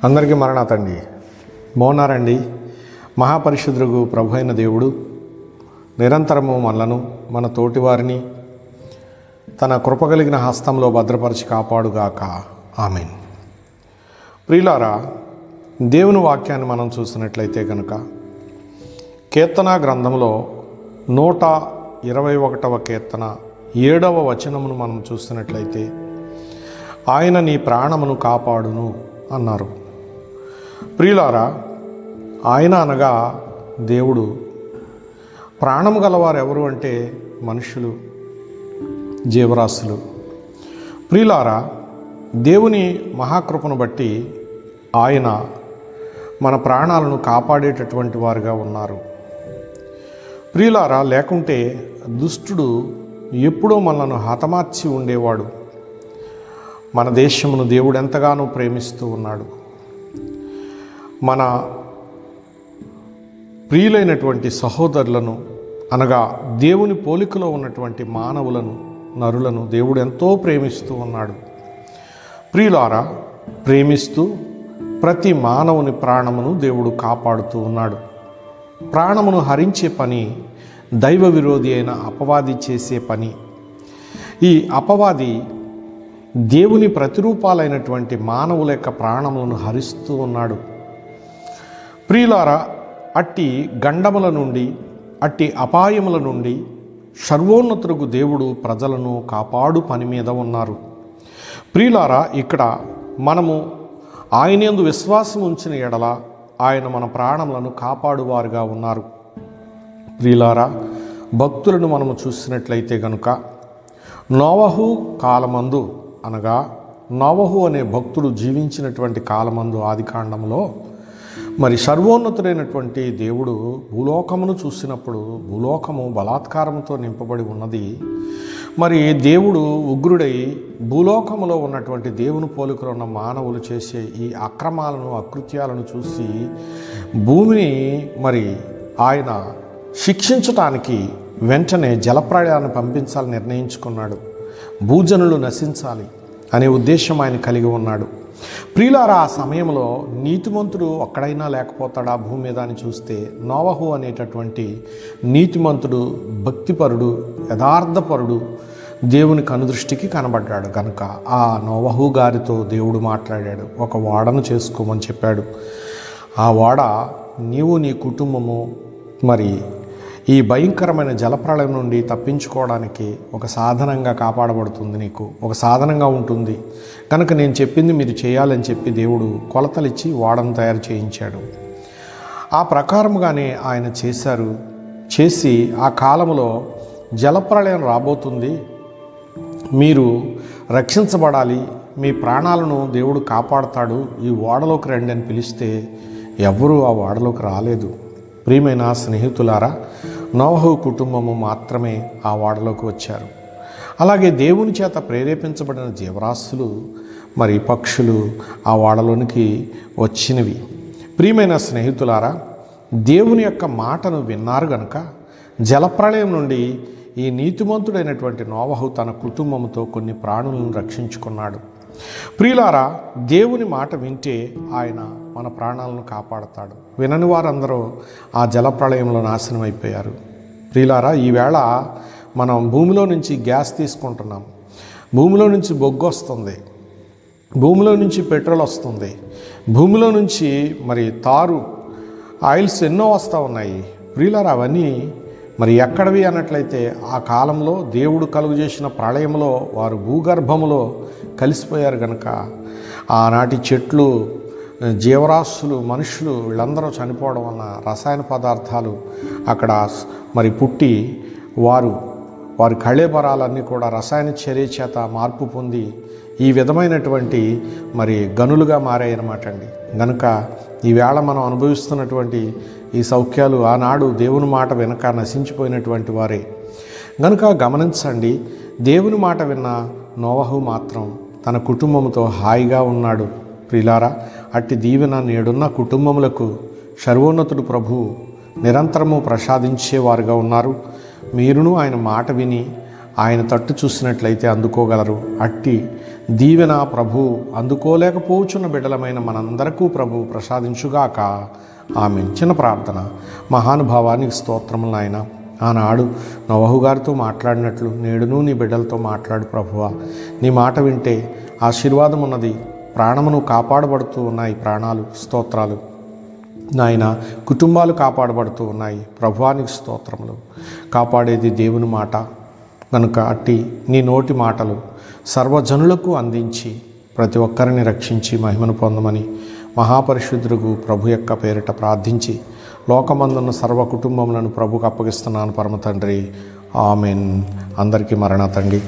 అందరికీ మరణాతండి. బాగున్నారండి? మహాపరిశుద్ధుడు ప్రభు అయిన దేవుడు నిరంతరము మనలను మన తోటివారిని తన కృపగలిగిన హస్తంలో భద్రపరిచి కాపాడుగాక. ఆమేన్. ప్రియులారా, దేవుని వాక్యాన్ని మనం చూసినట్లయితే కనుక కీర్తన గ్రంథంలో 121వ కీర్తన 7వ వచనమును మనం చూసినట్లయితే ఆయన నీ ప్రాణమును కాపాడును అన్నారు. ప్రియులారా, ఆయన అనగా దేవుడు. ప్రాణము గలవారు ఎవరు అంటే మనుషులు, జీవరాశులు. ప్రియులారా, దేవుని మహాకృపను బట్టి ఆయన మన ప్రాణాలను కాపాడేటటువంటి వారుగా ఉన్నారు. ప్రియులారా, లేకుంటే దుష్టుడు ఎప్పుడో మనలను హతమార్చి ఉండేవాడు. మన దేశమును దేవుడు ఎంతగానో ప్రేమిస్తూ ఉన్నాడు. మన ప్రియులైనటువంటి సహోదరులను అనగా దేవుని పోలికలో ఉన్నటువంటి మానవులను, నరులను దేవుడు ఎంతో ప్రేమిస్తూ ఉన్నాడు. ప్రియులారా, ప్రేమిస్తూ ప్రతి మానవుని ప్రాణమును దేవుడు కాపాడుతూ ఉన్నాడు. ప్రాణమును హరించే పని దైవ విరోధి అయిన అపవాది చేసే పని. ఈ అపవాది దేవుని ప్రతిరూపాలైనటువంటి మానవుల యొక్క ప్రాణములను హరిస్తూ ఉన్నాడు. ప్రియులారా, అట్టి గండముల నుండి, అట్టి అపాయముల నుండి సర్వోన్నతులకు దేవుడు ప్రజలను కాపాడు పని మీద ఉన్నారు. ప్రియులారా, ఇక్కడ మనము ఆయన యందు విశ్వాసం ఉంచిన ఎడల ఆయన మన ప్రాణములను కాపాడువారుగా ఉన్నారు. ప్రియులారా, భక్తులను మనము చూసినట్లయితే కనుక నోవహు కాలమందు అనగా నోవహు అనే భక్తుడు జీవించినటువంటి కాలమందు ఆదికాండంలో మరి సర్వోన్నతుడైనటువంటి దేవుడు భూలోకమును చూసినప్పుడు భూలోకము బలాత్కారంతో నింపబడి ఉన్నది. మరి దేవుడు ఉగ్రుడై భూలోకములో ఉన్నటువంటి దేవుని పోలికలో ఉన్న మానవులు చేసే ఈ అక్రమాలను, అకృత్యాలను చూసి భూమిని మరి ఆయన శిక్షించటానికి వెంటనే జలప్రళయాన్ని పంపించాలని నిర్ణయించుకున్నాడు. భూజనులు నశించాలి అనే ఉద్దేశం ఆయన కలిగి ఉన్నాడు. ప్రియులారా, ఆ సమయంలో నీతిమంతుడు ఒక్కడైనా లేకపోతాడా భూమి మీద అని చూస్తే నోవహు అనేటటువంటి నీతిమంతుడు, భక్తిపరుడు, యథార్థపరుడు దేవుని కనుదృష్టికి కనబడ్డాడు. కనుక ఆ నోవహు గారితో దేవుడు మాట్లాడాడు. ఒక ఓడను చేసుకోమని చెప్పాడు. ఆ ఓడ నీవు, నీ కుటుంబము మరి ఈ భయంకరమైన జలప్రళయం నుండి తప్పించుకోవడానికి ఒక సాధనంగా కాపాడబడుతుంది, నీకు ఒక సాధనంగా ఉంటుంది. కనుక నేను చెప్పింది మీరు చేయాలని చెప్పి దేవుడు కొలతలిచ్చి ఓడను తయారు చేయించాడు. ఆ ప్రకారముగానే ఆయన చేసి ఆ కాలంలో జలప్రళయం రాబోతుంది, మీరు రక్షించబడాలి, మీ ప్రాణాలను దేవుడు కాపాడుతాడు, ఈ ఓడలోకి రండి అని పిలిస్తే ఎవ్వరూ ఆ ఓడలోకి రాలేదు. ప్రియమైన స్నేహితులారా, నోవహు కుటుంబము మాత్రమే ఆ ఓడలోకి వచ్చారు. అలాగే దేవుని చేత ప్రేరేపించబడిన జీవరాశులు మరి పక్షులు ఆ ఓడలోనికి వచ్చినవి. ప్రియమైన స్నేహితులారా, దేవుని యొక్క మాటను విన్నారు గనుక జలప్రళయం నుండి ఈ నీతిమంతుడైనటువంటి నోవహు తన కుటుంబంతో కొన్ని ప్రాణులను రక్షించుకున్నాడు. ప్రియులారా, దేవుని మాట వింటే ఆయన మన ప్రాణాలను కాపాడతాడు. వినని వారందరూ ఆ జలప్రళయంలో నాశనం అయిపోయారు. ప్రియులారా, ఈవేళ మనం భూమిలో నుంచి గ్యాస్ తీసుకుంటున్నాం, భూమిలో నుంచి బొగ్గు వస్తుంది, భూమిలో నుంచి పెట్రోల్ వస్తుంది, భూమిలో నుంచి మరి తారు, ఆయిల్స్ ఎన్నో వస్తూ ఉన్నాయి. ప్రియులారా, అవన్నీ మరి ఎక్కడవి అన్నట్లయితే ఆ కాలంలో దేవుడు కలుగు చేసిన ప్రళయంలో వారు భూగర్భములో కలిసిపోయారు. కనుక ఆనాటి చెట్లు, జీవరాశులు, మనుషులు వీళ్ళందరూ చనిపోవడం వలన రసాయన పదార్థాలు అక్కడ మరి పుట్టి వారి కళేబరాలన్నీ కూడా రసాయన చర్య చేత మార్పు పొంది ఈ విధమైనటువంటి మరి గనులుగా మారాయన్నమాట అండి. కనుక ఈవేళ మనం అనుభవిస్తున్నటువంటి ఈ సౌఖ్యాలు ఆనాడు దేవుని మాట వెనక నశించిపోయినటువంటి వారే. కనుక గమనించండి, దేవుని మాట విన్న నోవహు మాత్రం తన కుటుంబంతో హాయిగా ఉన్నాడు. ప్రియులారా, అట్టి దీవెన నేడున్న కుటుంబములకు సర్వోన్నతుడు ప్రభువు నిరంతరము ప్రసాదించేవారుగా ఉన్నారు. మీరును ఆయన మాట విని ఆయన తట్టు చూసినట్లయితే అందుకోగలరు. అట్టి దీవెన ప్రభు అందుకోలేకపోచున్న బిడ్డలమైన మనందరకు ప్రభు ప్రసాదించుగాక. ఆమేన్. చిన్న ప్రార్థన. మహానుభావానికి స్తోత్రములు నాయన. ఆనాడు నోవహు గారితో మాట్లాడినట్లు నేడును నీ బిడ్డలతో మాట్లాడు ప్రభువా. నీ మాట వింటే ఆశీర్వాదం ఉన్నది, ప్రాణమును కాపాడబడుతూ ఉన్నాయి, ప్రాణాలు స్తోత్రాలు నాయన, కుటుంబాలు కాపాడబడుతూ ఉన్నాయి. ప్రభువానికి స్తోత్రములు. కాపాడేది దేవుని మాట కనుక అట్టి నీ నోటి మాటలు సర్వజనులకు అందించి ప్రతి ఒక్కరిని రక్షించి మహిమను పొందమని మహాపరిశుద్ధుడు ప్రభు యొక్క పేరిట ప్రార్థించి లోకమందున్న సర్వ కుటుంబములను ప్రభుకు అప్పగిస్తున్నాను పరమ తండ్రి. ఆమెన్. అందరికీ మరణాతండి.